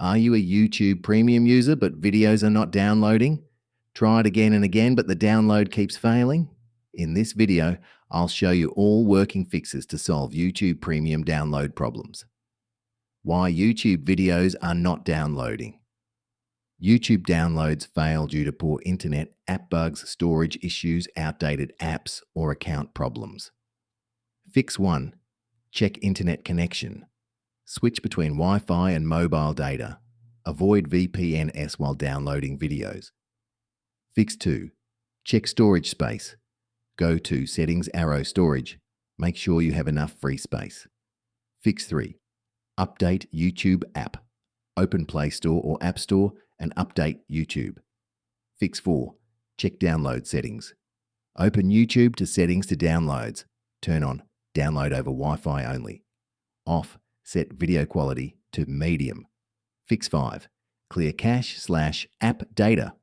Are you a YouTube Premium user but videos are not downloading? Try it again and again, but the download keeps failing? In this video, I'll show you all working fixes to solve YouTube Premium download problems. Why YouTube videos are not downloading. YouTube downloads fail due to poor internet, app bugs, storage issues, outdated apps, or account problems. Fix 1. Check internet connection. Switch between Wi-Fi and mobile data. Avoid VPNs while downloading videos. Fix 2. Check storage space. Go to Settings arrow Storage. Make sure you have enough free space. Fix 3. Update YouTube app. Open Play Store or App Store and update YouTube. Fix 4. Check download settings. Open YouTube to Settings to Downloads. Turn on Download over Wi-Fi only. Off Set video quality to medium. Fix 5. Clear cache/app data.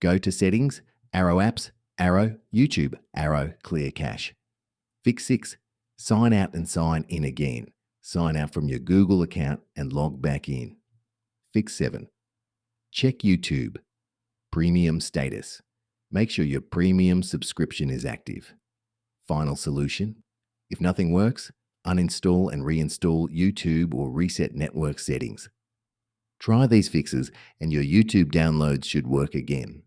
Go to Settings, arrow Apps, arrow YouTube, arrow Clear cache. Fix 6. Sign out and sign in again. Sign out from your Google account and log back in. Fix 7. Check YouTube Premium status. Make sure your premium subscription is active. Final solution: if nothing works, uninstall and reinstall YouTube or reset network settings. Try these fixes and your YouTube downloads should work again.